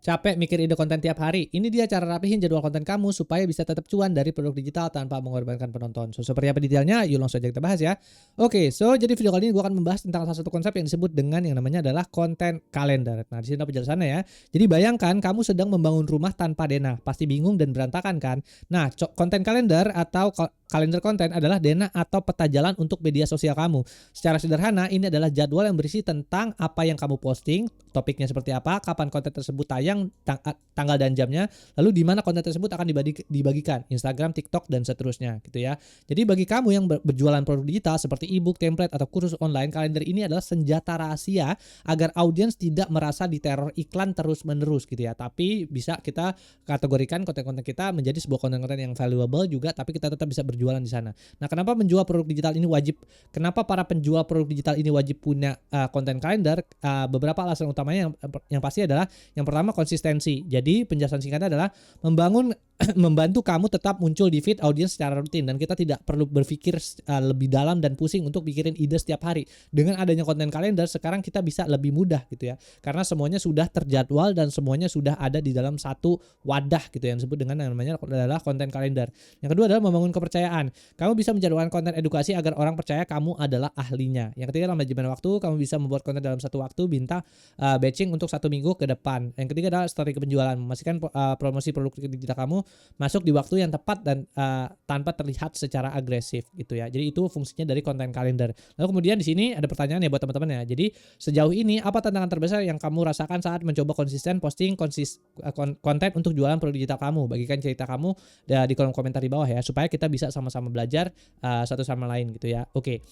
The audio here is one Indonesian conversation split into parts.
Capek mikir ide konten tiap hari? Ini dia cara rapihin jadwal konten kamu supaya bisa tetap cuan dari produk digital tanpa mengorbankan penonton. So, seperti apa detailnya? Yuk langsung aja kita bahas ya. Oke, jadi video kali ini gue akan membahas tentang salah satu konsep yang disebut dengan yang namanya adalah konten kalender. Nah, di sini ada penjelasannya ya. Jadi bayangkan kamu sedang membangun rumah tanpa denah, pasti bingung dan berantakan kan? Nah, konten kalender atau kalender konten adalah denah atau peta jalan untuk media sosial kamu. Secara sederhana, ini adalah jadwal yang berisi tentang apa yang kamu posting, topiknya seperti apa, kapan konten tersebut tayang, tanggal dan jamnya, lalu di mana konten tersebut akan dibagikan, Instagram, TikTok dan seterusnya gitu ya. Jadi bagi kamu yang berjualan produk digital seperti ebook, template atau kursus online, kalender ini adalah senjata rahasia agar audiens tidak merasa diteror iklan terus-menerus gitu ya. Tapi bisa kita kategorikan konten-konten kita menjadi sebuah konten-konten yang valuable juga, tapi kita tetap bisa berjualan di sana. Nah, kenapa menjual produk digital ini wajib? Kenapa para penjual produk digital ini wajib punya konten kalender? Beberapa alasan utamanya yang pasti adalah yang pertama konsistensi. Jadi penjelasan singkatnya adalah membantu kamu tetap muncul di feed audiens secara rutin dan kita tidak perlu berpikir lebih dalam dan pusing untuk pikirin ide setiap hari. Dengan adanya konten kalender sekarang kita bisa lebih mudah gitu ya. Karena semuanya sudah terjadwal dan semuanya sudah ada di dalam satu wadah gitu yang disebut dengan yang namanya adalah konten kalender. Yang kedua adalah membangun kepercayaan. Kamu bisa menjadwalkan konten edukasi agar orang percaya kamu adalah ahlinya. Yang ketiga adalah manajemen waktu. Kamu bisa membuat konten dalam satu waktu, bintang batching untuk 1 minggu ke depan. Yang ketiga adalah strategi penjualan, memastikan promosi produk digital kamu masuk di waktu yang tepat dan tanpa terlihat secara agresif gitu ya. Jadi itu fungsinya dari konten kalender. Lalu kemudian di sini ada pertanyaan ya buat teman-teman ya. Jadi sejauh ini apa tantangan terbesar yang kamu rasakan saat mencoba konsisten posting konten untuk jualan produk digital kamu? Bagikan cerita kamu di kolom komentar di bawah ya supaya kita bisa sama-sama belajar satu sama lain gitu ya. Oke.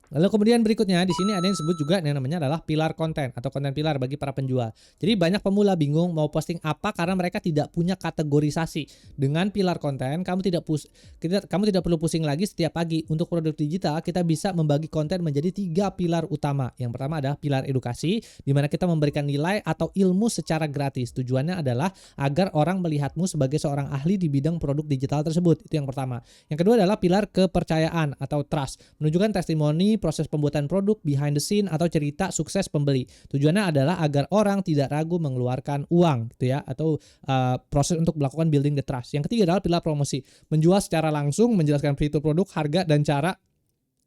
Lalu kemudian berikutnya di sini ada yang disebut juga yang namanya adalah pilar konten atau konten pilar bagi para penjual. Jadi banyak pemula bingung mau posting apa karena mereka tidak punya kategorisasi. Dengan pilar konten kamu tidak perlu pusing lagi setiap pagi. Untuk produk digital kita bisa membagi konten menjadi 3 pilar utama. Yang pertama adalah pilar edukasi di mana kita memberikan nilai atau ilmu secara gratis. Tujuannya adalah agar orang melihatmu sebagai seorang ahli di bidang produk digital tersebut. Itu yang pertama. Yang kedua adalah pilar kepercayaan atau trust. Menunjukkan testimoni proses pembuatan produk, behind the scene atau cerita sukses pembeli. Tujuannya adalah agar orang tidak ragu mengeluarkan uang gitu ya atau proses untuk melakukan building the trust. Yang ketiga adalah pilar promosi. Menjual secara langsung, menjelaskan fitur produk, harga dan cara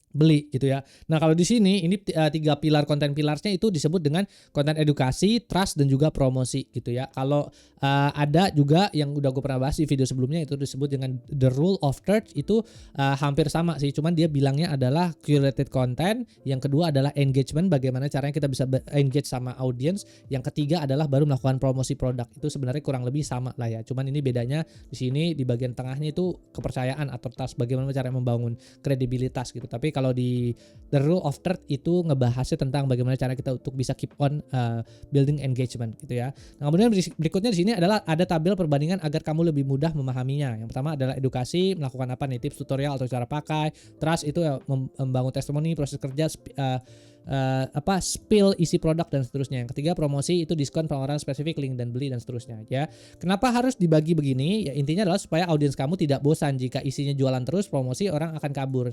beli gitu ya. Nah, kalau di sini ini 3 pilar konten pilarsnya itu disebut dengan konten edukasi, trust dan juga promosi gitu ya. Kalau ada juga yang udah gue pernah bahas di video sebelumnya itu disebut dengan the rule of third itu hampir sama sih, cuman dia bilangnya adalah curated content, yang kedua adalah engagement, bagaimana caranya kita bisa engage sama audience, yang ketiga adalah baru melakukan promosi produk. Itu sebenarnya kurang lebih sama lah ya. Cuman ini bedanya di sini di bagian tengahnya itu kepercayaan atau trust, bagaimana cara membangun kredibilitas gitu. Tapi kalau di the rule of third itu ngebahasnya tentang bagaimana cara kita untuk bisa keep on building engagement gitu ya. Nah, kemudian berikutnya di sini adalah ada tabel perbandingan agar kamu lebih mudah memahaminya. Yang pertama adalah edukasi, melakukan apa nih, tips tutorial atau cara pakai. Trust itu ya, membangun testimoni, proses kerja, spill isi produk dan seterusnya. Yang ketiga promosi itu diskon, penawaran spesifik, link dan beli dan seterusnya ya. Kenapa harus dibagi begini? Ya intinya adalah supaya audiens kamu tidak bosan. Jika isinya jualan terus promosi, orang akan kabur.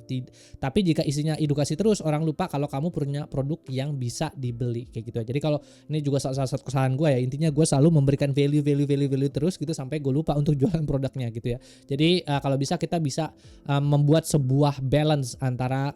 Tapi jika isinya edukasi terus, orang lupa kalau kamu punya produk yang bisa dibeli kayak gitu. Jadi kalau ini juga salah satu kesalahan gue ya, intinya gue selalu memberikan value terus gitu sampai gue lupa untuk jualan produknya gitu ya. Jadi kalau bisa kita bisa membuat sebuah balance antara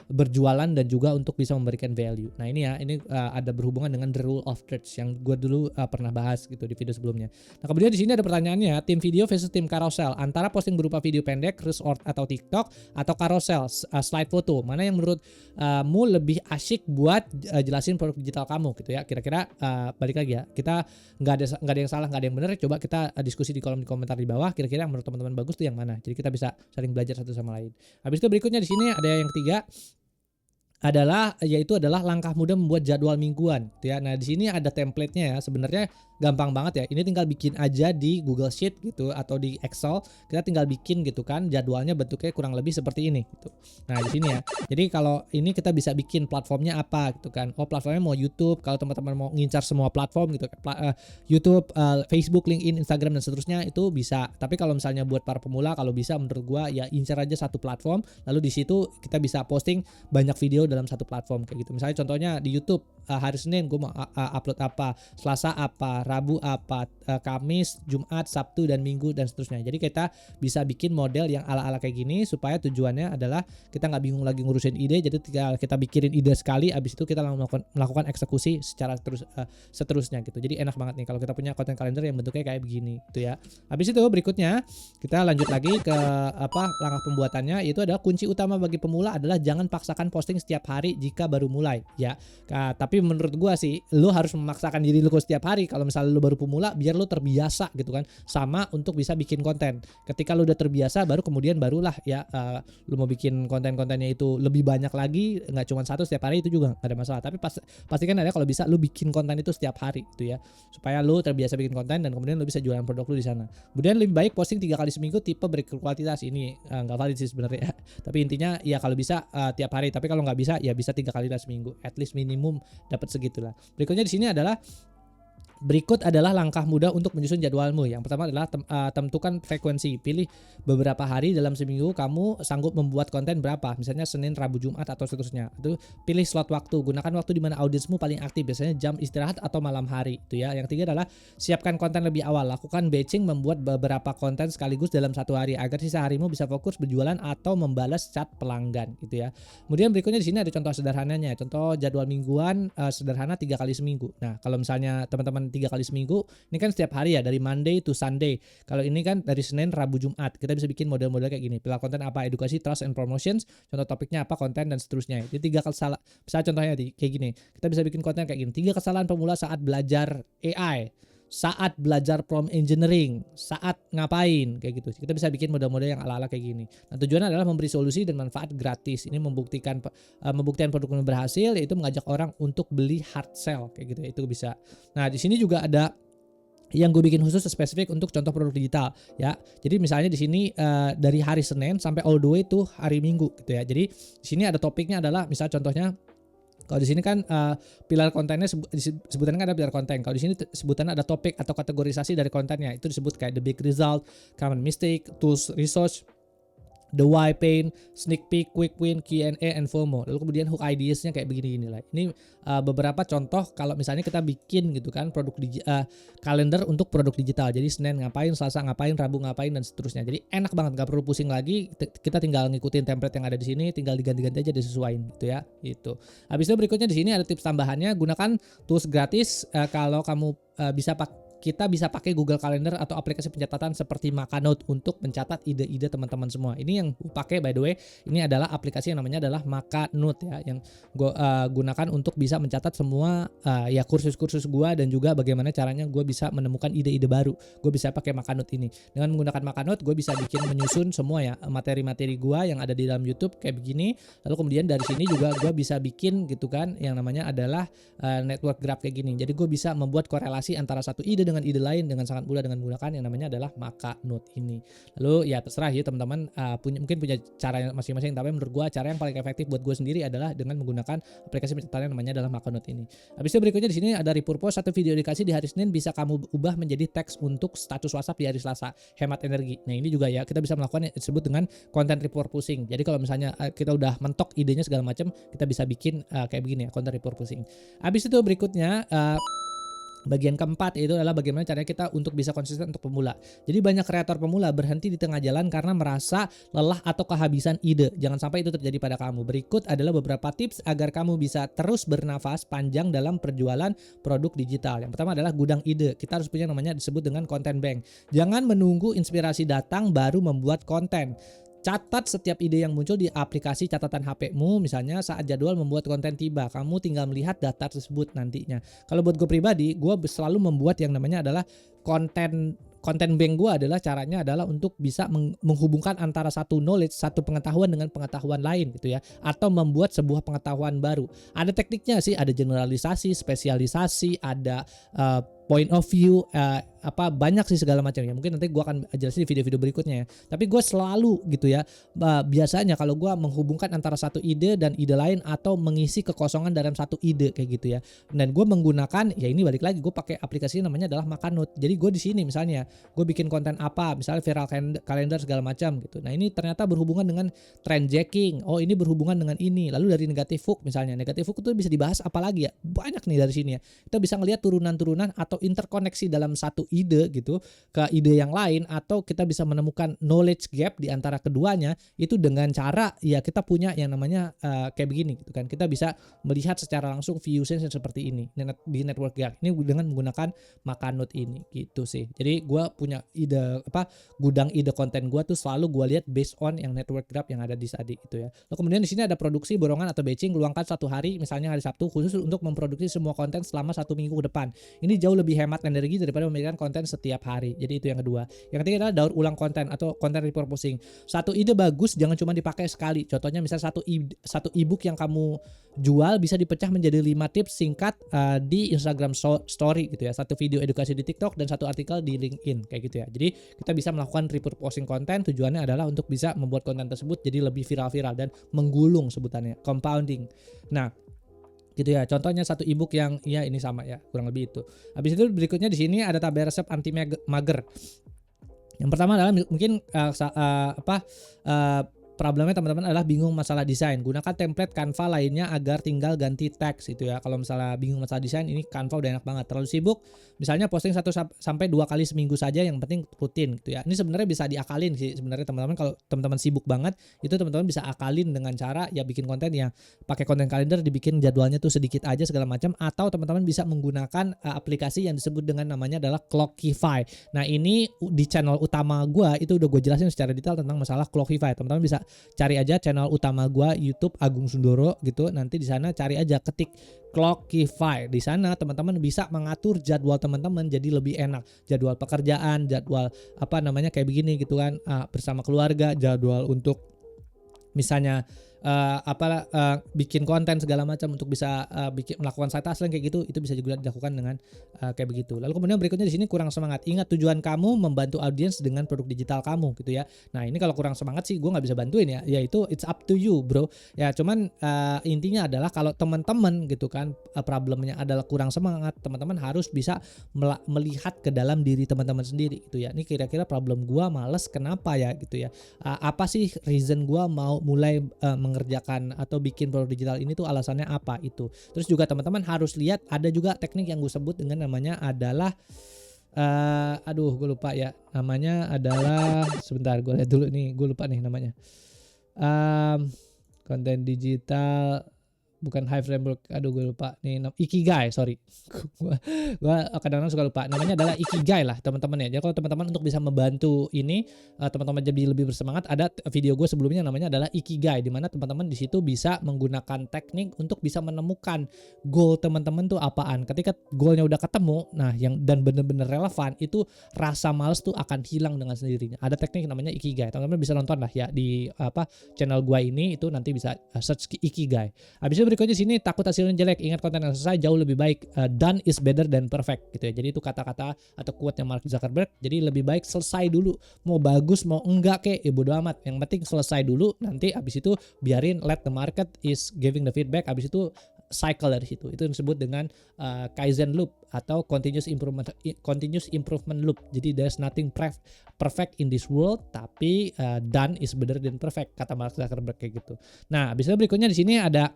berjualan dan juga untuk bisa memberikan value. Nah ini ya, ini ada berhubungan dengan the rule of thirds yang gue dulu pernah bahas gitu di video sebelumnya. Nah kemudian di sini ada pertanyaannya, tim video versus tim carousel, antara posting berupa video pendek, reels atau TikTok atau carousel slide foto, mana yang menurutmu lebih asyik buat jelasin produk digital kamu gitu ya. Kira-kira balik lagi ya, kita nggak ada yang salah, nggak ada yang benar. Coba kita diskusi di kolom komentar di bawah. Kira-kira yang menurut teman-teman bagus tuh yang mana? Jadi kita bisa saling belajar satu sama lain. Habis itu berikutnya di sini ada yang ketiga yaitu adalah langkah mudah membuat jadwal mingguan gitu ya. Nah di sini ada template-nya ya, sebenarnya gampang banget ya. Ini tinggal bikin aja di Google Sheet gitu atau di Excel, kita tinggal bikin gitu kan, jadwalnya bentuknya kurang lebih seperti ini gitu. Nah di sini ya, jadi kalau ini kita bisa bikin platformnya apa gitu kan. Oh platformnya mau YouTube, kalau teman-teman mau ngincar semua platform gitu, YouTube, Facebook, LinkedIn, Instagram dan seterusnya itu bisa. Tapi kalau misalnya buat para pemula, kalau bisa menurut gua ya incar aja satu platform, lalu di situ kita bisa posting banyak video dalam satu platform kayak gitu. Misalnya contohnya di YouTube, hari Senin gue mau upload apa, Selasa apa, Rabu apa, Kamis, Jumat, Sabtu dan Minggu dan seterusnya. Jadi kita bisa bikin model yang ala-ala kayak gini supaya tujuannya adalah kita nggak bingung lagi ngurusin ide. Jadi tinggal kita pikirin ide sekali, abis itu kita melakukan eksekusi secara seterusnya gitu. Jadi enak banget nih kalau kita punya content calendar yang bentuknya kayak begini gitu ya. Habis itu berikutnya kita lanjut lagi ke langkah pembuatannya, yaitu adalah kunci utama bagi pemula adalah jangan paksakan posting setiap hari jika baru mulai ya. Tapi menurut gua sih lu harus memaksakan diri lu setiap hari kalau misalnya lu baru pemula, biar lu terbiasa gitu kan sama untuk bisa bikin konten. Ketika lu udah terbiasa barulah ya lu mau bikin konten-kontennya itu lebih banyak lagi, nggak cuma satu setiap hari, itu juga nggak ada masalah. Tapi pastikan ada kalau bisa lu bikin konten itu setiap hari gitu ya, supaya lu terbiasa bikin konten dan kemudian lu bisa jualan produk lu di sana. Kemudian lebih baik posting 3 kali seminggu tipe berkualitas. Ini nggak valid sih sebenarnya ya. Tapi intinya ya kalau bisa tiap hari, tapi kalau nggak bisa ya bisa 3 kali dalam seminggu, at least minimum dapat segitulah. Berikutnya di sini adalah berikut adalah langkah mudah untuk menyusun jadwalmu. Yang pertama adalah tentukan frekuensi. Pilih beberapa hari dalam seminggu kamu sanggup membuat konten berapa. Misalnya Senin, Rabu, Jumat atau seterusnya. Itu pilih slot waktu. Gunakan waktu di mana audiensmu paling aktif. Biasanya jam istirahat atau malam hari. Itu ya. Yang ketiga adalah siapkan konten lebih awal. Lakukan batching, membuat beberapa konten sekaligus dalam satu hari agar sisa harimu bisa fokus berjualan atau membalas chat pelanggan. Gitu ya. Kemudian berikutnya di sini ada contoh sederhananya. Contoh jadwal mingguan sederhana 3 kali seminggu. Nah, kalau misalnya teman-teman 3 kali seminggu, ini kan setiap hari ya, dari Monday to Sunday. Kalau ini kan dari Senin, Rabu, Jumat. Kita bisa bikin model-model kayak gini. Pilih konten apa, edukasi, trust and promotions, contoh topiknya apa, konten dan seterusnya. Jadi 3 kesalahan, misalnya contohnya kayak gini. Kita bisa bikin konten kayak gini. 3 kesalahan pemula saat belajar AI, saat belajar prompt engineering, saat ngapain kayak gitu. Kita bisa bikin model-model yang ala-ala kayak gini. Nah, tujuannya adalah memberi solusi dan manfaat gratis. Ini membuktikan produk yang berhasil, yaitu mengajak orang untuk beli hard sell kayak gitu. Itu bisa. Nah, di sini juga ada yang gue bikin khusus spesifik untuk contoh produk digital ya. Jadi misalnya di sini dari hari Senin sampai all the way tuh hari Minggu gitu ya. Jadi di sini ada topiknya adalah misalnya contohnya, kalau di sini kan pilar kontennya sebutannya kan ada pilar konten. Kalau di sini sebutannya ada topik atau kategorisasi dari kontennya. Itu disebut kayak the big result, common mistake, tools research, the why, pain, sneak peek, quick win, Q&A, and FOMO. Lalu kemudian hook ideas-nya kayak begini lah. Ini beberapa contoh kalau misalnya kita bikin gitu kan produk kalender untuk produk digital. Jadi Senin ngapain, Selasa ngapain, Rabu ngapain dan seterusnya. Jadi enak banget, nggak perlu pusing lagi. Kita tinggal ngikutin template yang ada di sini, tinggal diganti-ganti aja, disesuaiin gitu ya. Itu. Habis itu berikutnya di sini ada tips tambahannya, gunakan tools gratis kalau kamu kita bisa pakai Google Calendar atau aplikasi pencatatan seperti Makanote untuk mencatat ide-ide teman-teman semua. Ini yang gue pakai, by the way, ini adalah aplikasi yang namanya adalah Makanote ya, yang gue gunakan untuk bisa mencatat semua ya kursus-kursus gue dan juga bagaimana caranya gue bisa menemukan ide-ide baru. Gue bisa pakai Makanote ini. Dengan menggunakan Makanote gue bisa menyusun semua ya materi-materi gue yang ada di dalam YouTube kayak begini. Lalu kemudian dari sini juga gue bisa bikin gitu kan yang namanya adalah network graph kayak gini. Jadi gue bisa membuat korelasi antara satu ide dengan ide lain dengan sangat mudah dengan menggunakan yang namanya adalah Makanote ini. Lalu ya terserah ya teman-teman mungkin punya cara masing-masing, tapi menurut gue cara yang paling efektif buat gue sendiri adalah dengan menggunakan aplikasi pencatatan yang namanya adalah Makanote ini. Habis itu berikutnya di sini ada repurpose, satu video edukasi di hari Senin bisa kamu ubah menjadi teks untuk status WhatsApp di hari Selasa, hemat energi. Nah ini juga ya kita bisa melakukan yang disebut dengan content repurposing. Jadi kalau misalnya kita udah mentok idenya segala macam, kita bisa bikin kayak begini ya, content repurposing. Habis itu berikutnya bagian keempat itu adalah bagaimana caranya kita untuk bisa konsisten untuk pemula. Jadi banyak kreator pemula berhenti di tengah jalan karena merasa lelah atau kehabisan ide. Jangan sampai itu terjadi pada kamu. Berikut adalah beberapa tips agar kamu bisa terus bernafas panjang dalam perjualan produk digital. Yang pertama adalah gudang ide. Kita harus punya namanya disebut dengan content bank. Jangan menunggu inspirasi datang baru membuat konten. Catat setiap ide yang muncul di aplikasi catatan HP-mu, misalnya saat jadwal membuat konten tiba, kamu tinggal melihat data tersebut nantinya. Kalau buat gue pribadi, gue selalu membuat yang namanya adalah konten bank gue adalah caranya adalah untuk bisa menghubungkan antara satu knowledge, satu pengetahuan dengan pengetahuan lain gitu ya, atau membuat sebuah pengetahuan baru. Ada tekniknya sih, ada generalisasi, spesialisasi, ada point of view, banyak sih segala macamnya. Mungkin nanti gue akan jelasin di video-video berikutnya ya. Tapi gue selalu gitu ya, biasanya kalau gue menghubungkan antara satu ide dan ide lain atau mengisi kekosongan dalam satu ide kayak gitu ya. Dan gue menggunakan, ya ini balik lagi, gue pakai aplikasi namanya adalah Makanut. Jadi gue di sini misalnya gue bikin konten apa, misalnya viral kalender segala macam gitu. Nah ini ternyata berhubungan dengan trendjacking. Oh ini berhubungan dengan ini. Lalu dari negatif hook misalnya, negatif hook itu bisa dibahas apa lagi ya? Banyak nih dari sini ya. Kita bisa ngelihat turunan-turunan atau interkoneksi dalam satu ide gitu ke ide yang lain, atau kita bisa menemukan knowledge gap di antara keduanya itu dengan cara ya kita punya yang namanya kayak begini gitu kan. Kita bisa melihat secara langsung viewsnya seperti ini di network gap ini dengan menggunakan Makanut ini gitu sih. Jadi gue punya ide gudang ide konten gue tuh selalu gue lihat based on yang network graph yang ada di tadi gitu ya. Lalu kemudian di sini ada produksi, borongan atau batching, luangkan satu hari misalnya hari Sabtu khusus untuk memproduksi semua konten selama 1 minggu ke depan. Ini jauh lebih hemat energi daripada memikirkan konten setiap hari. Jadi itu yang kedua. Yang ketiga adalah daur ulang konten atau konten repurposing. Satu ide bagus jangan cuma dipakai sekali. Contohnya misalnya satu ebook yang kamu jual bisa dipecah menjadi 5 tips singkat di Instagram story gitu ya. Satu video edukasi di TikTok dan satu artikel di LinkedIn kayak gitu ya. Jadi kita bisa melakukan repurposing konten, tujuannya adalah untuk bisa membuat konten tersebut jadi lebih viral-viral dan menggulung sebutannya, compounding. Nah, gitu ya. Contohnya satu ebook yang ya ini sama ya, kurang lebih itu. Habis itu berikutnya di sini ada tabel resep anti mager. Yang pertama adalah mungkin problemnya teman-teman adalah bingung masalah desain. Gunakan template Canva lainnya agar tinggal ganti teks itu ya. Kalau misalnya bingung masalah desain, ini Canva udah enak banget. Terlalu sibuk, misalnya posting 1 sampai 2 kali seminggu saja, yang penting rutin gitu ya. Ini sebenarnya bisa diakalin sih sebenarnya teman-teman. Kalau teman-teman sibuk banget, itu teman-teman bisa akalin dengan cara ya bikin konten yang pakai konten kalender, dibikin jadwalnya tuh sedikit aja segala macam, atau teman-teman bisa menggunakan aplikasi yang disebut dengan namanya adalah Clockify. Nah, ini di channel utama gua itu udah gue jelasin secara detail tentang masalah Clockify. Teman-teman bisa cari aja channel utama gua YouTube Agung Sundoro gitu. Nanti di sana cari aja, ketik Clockify. Di sana teman-teman bisa mengatur jadwal teman-teman jadi lebih enak. Jadwal pekerjaan, jadwal kayak begini gitu kan, bersama keluarga, jadwal untuk misalnya bikin konten segala macam untuk bisa melakukan side hustling kayak gitu, itu bisa juga dilakukan dengan kayak begitu. Lalu kemudian berikutnya di sini kurang semangat. Ingat tujuan kamu membantu audiens dengan produk digital kamu gitu ya. Nah ini kalau kurang semangat sih gue nggak bisa bantuin ya. Ya itu it's up to you bro. Ya cuman intinya adalah kalau teman-teman gitu kan problemnya adalah kurang semangat, teman-teman harus bisa melihat ke dalam diri teman-teman sendiri gitu ya. Ini kira-kira problem gue males kenapa ya gitu ya. Apa sih reason gue mau mulai mengerjakan atau bikin produk digital ini tuh alasannya apa itu. Terus juga teman-teman harus lihat ada juga teknik yang gue sebut dengan namanya adalah gue lupa ya. Namanya adalah sebentar gue lihat dulu nih, gue lupa nih namanya. Konten digital bukan Hive Framework, gue lupa nih, Ikigai, sorry. gua kadang-kadang suka lupa. Namanya adalah Ikigai lah teman-teman ya. Jadi kalau teman-teman untuk bisa membantu ini teman-teman jadi lebih bersemangat, ada video gue sebelumnya namanya adalah Ikigai, di mana teman-teman di situ bisa menggunakan teknik untuk bisa menemukan goal teman-teman tuh apaan. Ketika goalnya udah ketemu, nah yang dan bener-bener relevan, itu rasa males tuh akan hilang dengan sendirinya. Ada teknik namanya Ikigai. Teman-teman bisa nonton lah ya di channel gua ini, itu nanti bisa search Ikigai. Habis itu berikutnya sini takut hasilnya jelek. Ingat konten yang selesai jauh lebih baik. Done is better than perfect gitu ya. Jadi itu kata-kata atau quote-nya Mark Zuckerberg. Jadi lebih baik selesai dulu. Mau bagus mau enggak bodo amat. Yang penting selesai dulu. Nanti abis itu biarin let the market is giving the feedback. Abis itu cycle dari situ. Itu disebut dengan Kaizen loop atau continuous improvement loop. Jadi there's nothing perfect in this world, tapi done is better than perfect kata Mark Zuckerberg kayak gitu. Nah, abis itu berikutnya di sini ada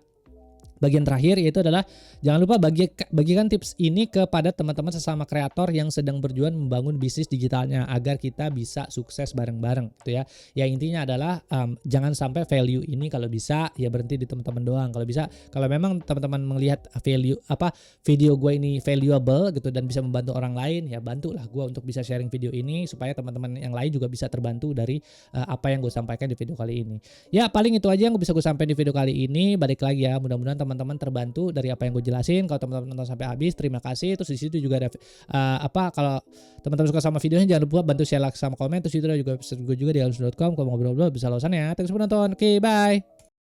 bagian terakhir, yaitu adalah jangan lupa bagikan tips ini kepada teman-teman sesama kreator yang sedang berjuang membangun bisnis digitalnya agar kita bisa sukses bareng-bareng gitu ya. Ya intinya adalah jangan sampai value ini kalau bisa ya berhenti di teman-teman doang. Kalau bisa, kalau memang teman-teman melihat video gue ini valuable gitu dan bisa membantu orang lain, ya bantulah gue untuk bisa sharing video ini supaya teman-teman yang lain juga bisa terbantu dari apa yang gue sampaikan di video kali ini. Ya paling itu aja yang bisa gue sampaikan di video kali ini. Balik lagi ya, mudah-mudahan teman-teman terbantu dari apa yang gue jelasin. Kalau teman-teman nonton sampai habis, terima kasih. Terus di situ juga ada kalau teman-teman suka sama videonya, jangan lupa bantu share, like, sama komen. Terus itu juga gue juga di alus.com. Kalau mau ngobrol-ngobrol bisa lewat sana ya. Thanks for nonton. Oke, bye.